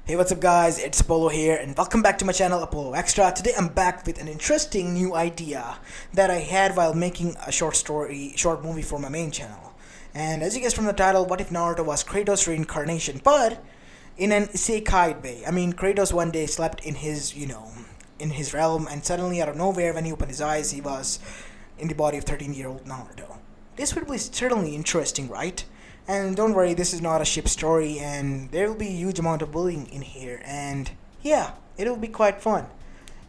Hey, what's up guys, it's Apollo here and welcome back to my channel Apollo Extra. Today I'm back with an interesting new idea that I had while making a short movie for my main channel. And as you guessed from the title, what if Naruto was Kratos' reincarnation, but in an isekai way. I mean, Kratos one day slept in his, in his realm, and suddenly out of nowhere when he opened his eyes, he was in the body of 13-year-old Naruto. This would be certainly interesting, right? And don't worry, this is not a ship story, and there will be a huge amount of bullying in here, and yeah, it'll be quite fun.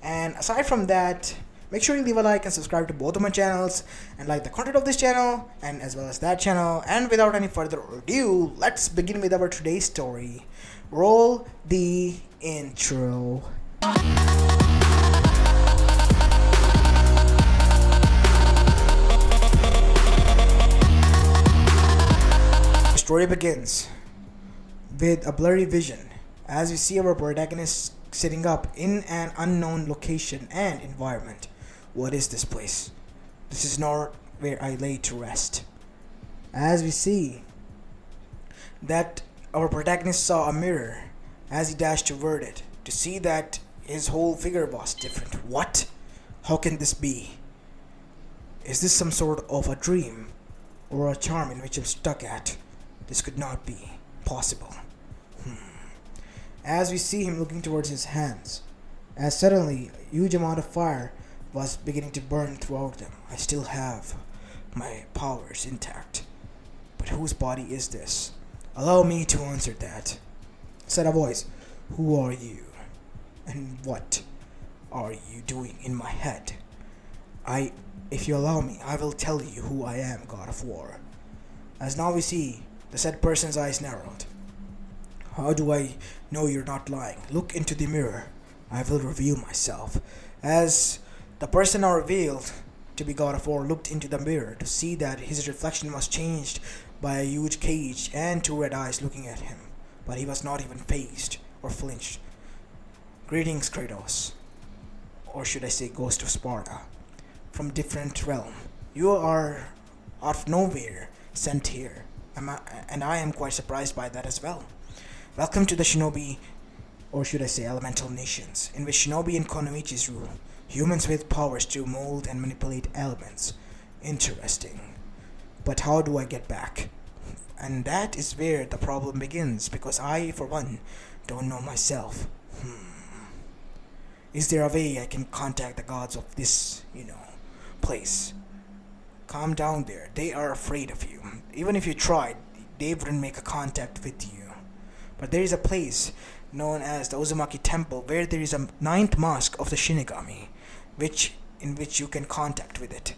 And aside from that, make sure you leave a like and subscribe to both of my channels, and like the content of this channel, and as well as that channel. And without any further ado, let's begin with our today's story. Roll the intro. The story begins with a blurry vision as we see our protagonist sitting up in an unknown location and environment. What is this place? This is not where I lay to rest. As we see that our protagonist saw a mirror as he dashed toward it to see that his whole figure was different. What? How can this be? Is this some sort of a dream or a charm in which I'm stuck at? This could not be possible. As we see him looking towards his hands, as suddenly a huge amount of fire was beginning to burn throughout them. I still have my powers intact. But whose body is this? Allow me to answer that. Said a voice. Who are you? And what are you doing in my head? If you allow me, I will tell you who I am, God of War. As now we see the said person's eyes narrowed. How do I know you're not lying? Look into the mirror. I will reveal myself. As the person now revealed to be God of War looked into the mirror to see that his reflection was changed by a huge cage and two red eyes looking at him. But he was not even phased or flinched. Greetings, Kratos. Or should I say Ghost of Sparta. From different realm. You are out of nowhere sent here. And I am quite surprised by that as well. Welcome to the shinobi, or should I say elemental nations, in which shinobi and konomichis rule, humans with powers to mold and manipulate elements. Interesting. But how do I get back? And that is where the problem begins, because I, for one, don't know myself. Is there a way I can contact the gods of this, place? Calm down there. They are afraid of you. Even if you tried, they wouldn't make a contact with you. But there is a place known as the Uzumaki Temple where there is a ninth mask of the Shinigami, in which you can contact with it.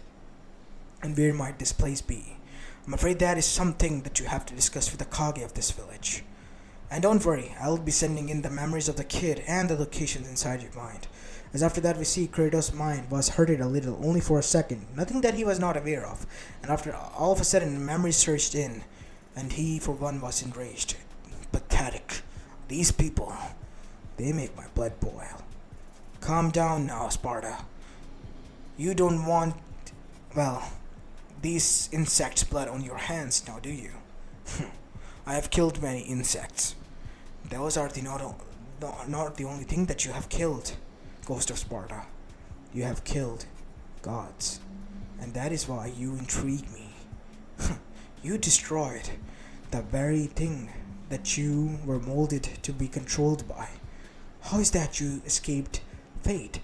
And where might this place be? I'm afraid that is something that you have to discuss with the Hokage of this village. And don't worry, I'll be sending in the memories of the kid and the locations inside your mind. As after that we see Kratos' mind was hurted a little, only for a second, nothing that he was not aware of. And after all of a sudden memories surged in, and he for one was enraged. Pathetic. These people, they make my blood boil. Calm down now, Sparta. You don't want, these insects' blood on your hands now, do you? I have killed many insects. Those are not the only thing that you have killed, Ghost of Sparta. You have killed gods, and that is why you intrigue me. You destroyed the very thing that you were molded to be controlled by. How is that you escaped fate?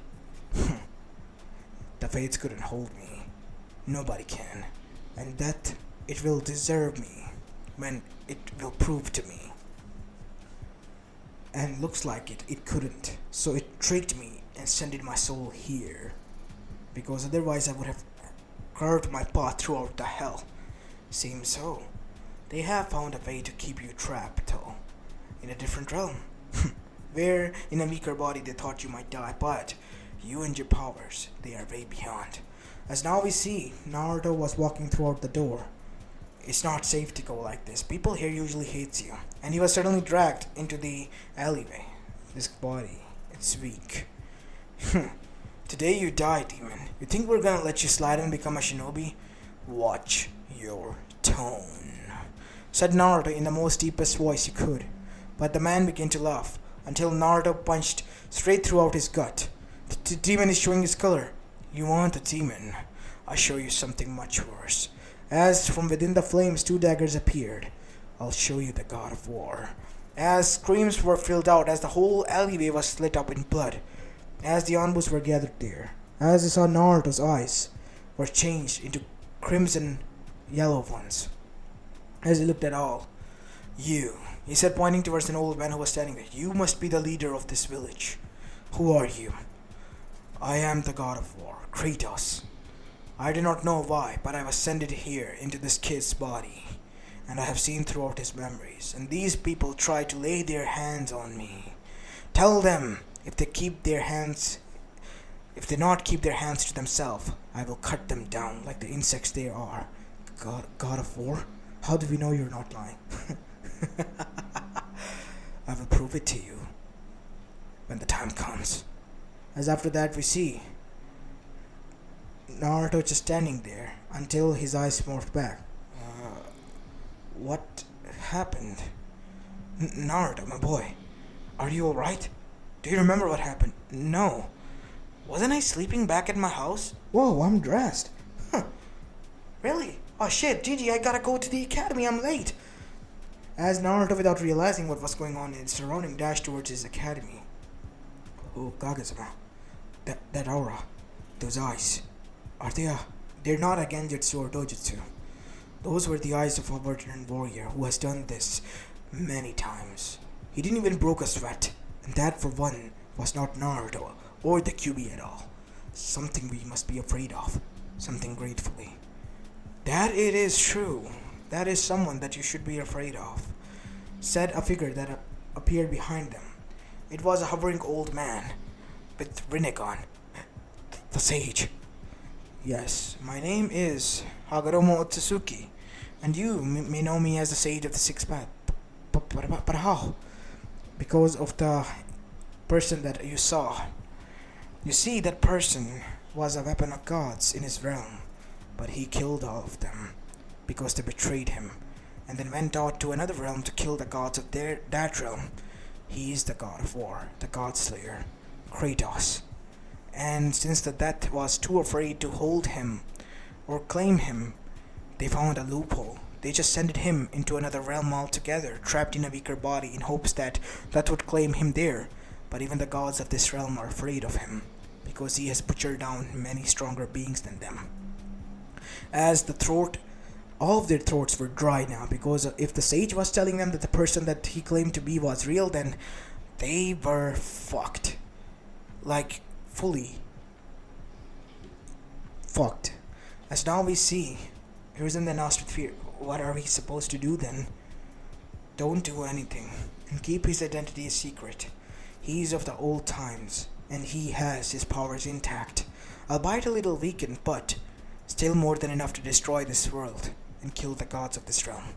The fates couldn't hold me. Nobody can. And that it will deserve me when it will prove to me. And looks like it couldn't. So it tricked me and sent my soul here. Because otherwise I would have carved my path throughout the hell. Seems so. They have found a way to keep you trapped, though, in a different realm, where in a weaker body they thought you might die, but you and your powers, they are way beyond. As now we see, Naruto was walking throughout the door. It's not safe to go like this. People here usually hate you, and he was suddenly dragged into the alleyway. This body, it's weak. Today you die, demon. You think we're gonna let you slide and become a shinobi? Watch your tone, said Naruto in the most deepest voice he could. But the man began to laugh. until Naruto punched straight throughout his gut. The demon is showing his color. You want a demon? I'll show you something much worse. As from within the flames 2 daggers appeared. I'll show you the god of war. As screams were filled out, as the whole alleyway was lit up in blood, as the Anbus were gathered there, as they saw Naruto's eyes were changed into crimson yellow ones, as he looked at all. You, he said, pointing towards an old man who was standing there, you must be the leader of this village. Who are you? I am the god of war, Kratos. I do not know why, but I was sent here into this kid's body, and I have seen throughout his memories, and these people try to lay their hands on me. Tell them, if they not keep their hands to themselves, I will cut them down like the insects they are. God of war? How do we know you're not lying? I will prove it to you when the time comes. As after that we see Naruto just standing there until his eyes morphed back. What happened? Naruto, my boy, are you alright? Do you remember what happened? No. Wasn't I sleeping back at my house? Whoa, I'm dressed. Huh. Really? Oh shit, Gigi, I gotta go to the academy, I'm late. As Naruto, without realizing what was going on in his surrounding, dashed towards his academy. Oh, Kage-sama. That aura. Those eyes. Are they they're not a genjutsu or dojutsu. Those were the eyes of a veteran warrior who has done this many times. He didn't even broke a sweat, and that for one was not Naruto or the Kyuubi at all. Something we must be afraid of. Something gratefully. That it is true. That is someone that you should be afraid of, said a figure that appeared behind them. It was a hovering old man with Rinnegan, the sage. Yes, my name is Hagoromo Otsutsuki, and you may know me as the Sage of the Sixth Path. But how? Because of the person that you saw. You see, that person was a weapon of gods in his realm, but he killed all of them because they betrayed him, and then went out to another realm to kill the gods of that realm. He is the god of war, the god slayer, Kratos. And since the death was too afraid to hold him or claim him, they found a loophole. They just sent him into another realm altogether, trapped in a weaker body, in hopes that would claim him there. But even the gods of this realm are afraid of him, because he has butchered down many stronger beings than them. As all of their throats were dry now, because if the sage was telling them that the person that he claimed to be was real, then they were fucked. Like, fully fucked. As now we see, Hiruzen then asked with fear, what are we supposed to do then? Don't do anything, and keep his identity a secret. He's of the old times, and he has his powers intact, albeit a little weakened, but still more than enough to destroy this world and kill the gods of this realm.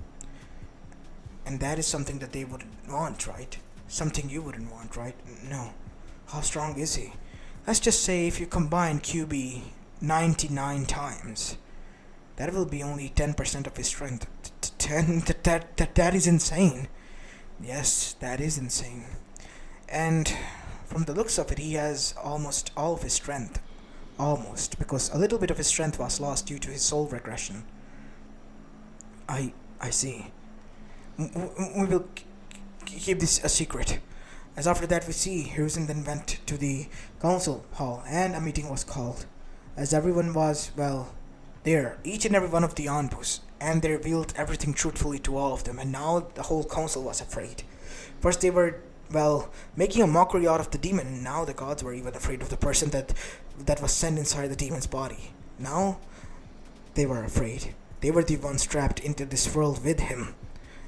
And that is something that they wouldn't want, right? Something you wouldn't want, right? No. How strong is he? Let's just say if you combine Kyuubi 99 times, that will be only 10% of his strength. That is insane. Yes, that is insane. And from the looks of it, he has almost all of his strength. Almost, because a little bit of his strength was lost due to his soul regression. I see. We will keep this a secret. As after that we see, Hiruzen then went to the council hall and a meeting was called. As everyone was, there, each and every one of the Anbus, and they revealed everything truthfully to all of them, and now the whole council was afraid. First they were, making a mockery out of the demon, and now the gods were even afraid of the person that was sent inside the demon's body. Now, they were afraid. They were the ones trapped into this world with him.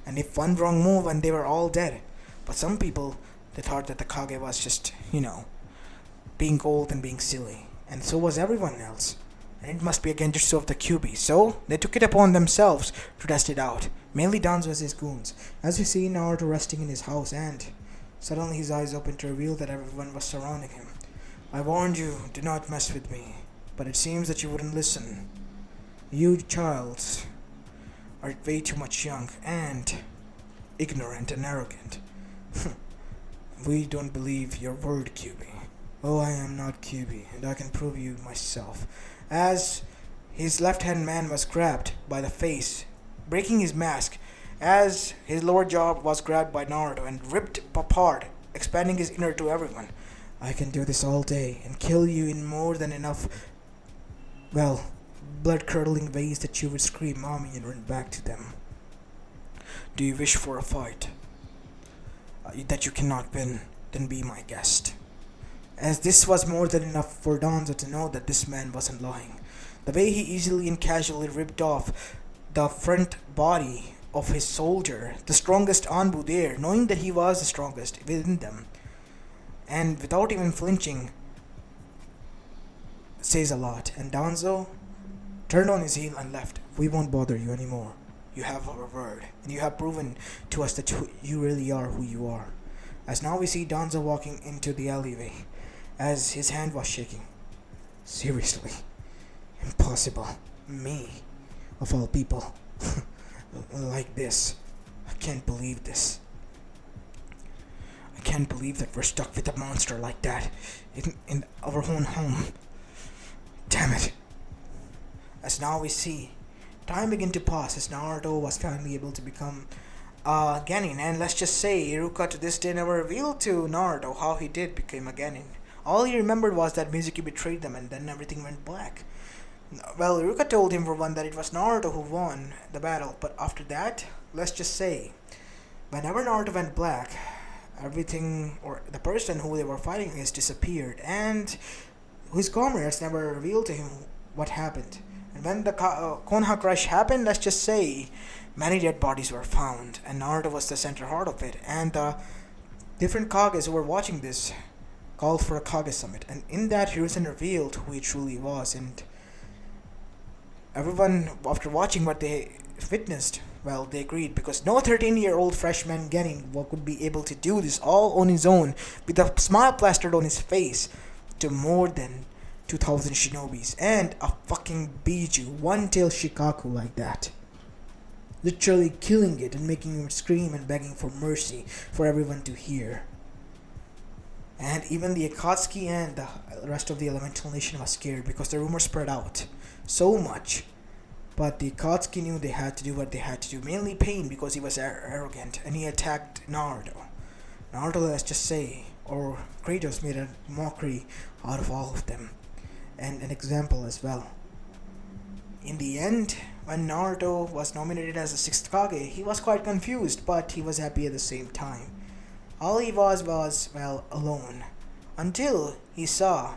And if one wrong move and they were all dead. But some people, they thought that the Kage was just, being old and being silly. And so was everyone else. And it must be a genjutsu of the Kyuubi. So, they took it upon themselves to test it out. Mainly Danzo as his goons. As we see Naruto resting in his house and suddenly his eyes opened to reveal that everyone was surrounding him. I warned you, do not mess with me. But it seems that you wouldn't listen. You childs are way too much young and ignorant and arrogant. We don't believe your word, QB. Oh, I am not QB, and I can prove you myself. As his left-hand man was grabbed by the face, breaking his mask, as his lower jaw was grabbed by Naruto and ripped apart, expanding his inner to everyone. I can do this all day and kill you in more than enough, well, blood-curdling ways that you would scream mommy and run back to them. Do you wish for a fight that you cannot win? Then be my guest. As this was more than enough for Danzo to know that this man wasn't lying. The way he easily and casually ripped off the front body of his soldier, the strongest Anbu there, knowing that he was the strongest within them, and without even flinching, says a lot. And Danzo turned on his heel and left. We won't bother you anymore. You have our word, and you have proven to us that you really are who you are. As now we see Danzo walking into the alleyway, as his hand was shaking. Seriously, impossible. Me, of all people, like this. I can't believe this. I can't believe that we're stuck with a monster like that in our own home. Damn it. As now we see, time began to pass as Naruto was finally able to become Genin, and let's just say Iruka to this day never revealed to Naruto how he did become a Genin. All he remembered was that Mizuki betrayed them and then everything went black. Well, Iruka told him for one that it was Naruto who won the battle, but after that, let's just say, whenever Naruto went black, everything, or the person who they were fighting against disappeared, and his comrades never revealed to him what happened. And when the Konoha crush happened, let's just say, many dead bodies were found, and Naruto was the center heart of it, and the different Kages who were watching this called for a Kage summit, and in that Hiruzen revealed who he truly was, and everyone, after watching what they witnessed, well, they agreed, because no 13-year-old freshman Genin could be able to do this all on his own, with a smile plastered on his face, to more than 2,000 shinobis, and a fucking Biju, one-tail Shikaku like that. Literally killing it and making him scream and begging for mercy for everyone to hear. And even the Akatsuki and the rest of the Elemental Nation was scared because the rumor spread out so much. But the Akatsuki knew they had to do what they had to do. Mainly Pain, because he was arrogant and he attacked Naruto. Naruto, let's just say, or Kratos, made a mockery out of all of them. And an example as well. In the end, when Naruto was nominated as the 6th Kage, he was quite confused, but he was happy at the same time. All he was, well, alone. Until he saw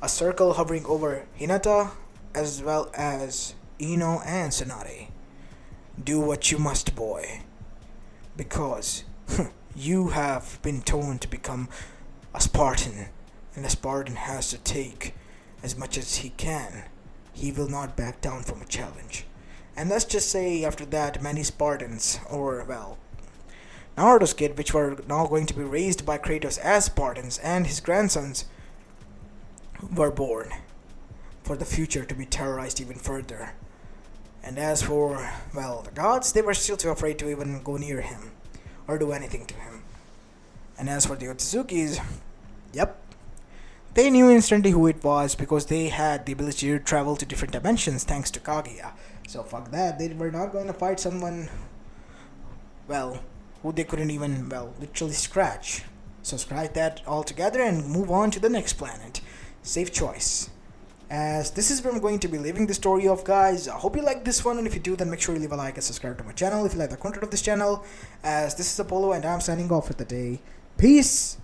a circle hovering over Hinata, as well as Ino and Tsunade. Do what you must, boy. Because you have been told to become a Spartan, and a Spartan has to take as much as he can. He will not back down from a challenge. And let's just say after that, many Spartans, or well, Naruto's kid, which were now going to be raised by Kratos as Spartans, and his grandsons were born for the future to be terrorized even further. And as for, well, the gods, they were still too afraid to even go near him or do anything to him. And as for the Otsuzukis, yep, they knew instantly who it was because they had the ability to travel to different dimensions thanks to Kaguya. So fuck that, they were not going to fight someone, well, who they couldn't even, well, literally scratch. So scratch that altogether and move on to the next planet. Safe choice. As this is where I'm going to be leaving the story off, guys. I hope you like this one, and if you do, then make sure you leave a like and subscribe to my channel if you like the content of this channel. As this is Apollo, and I'm signing off for the day. Peace!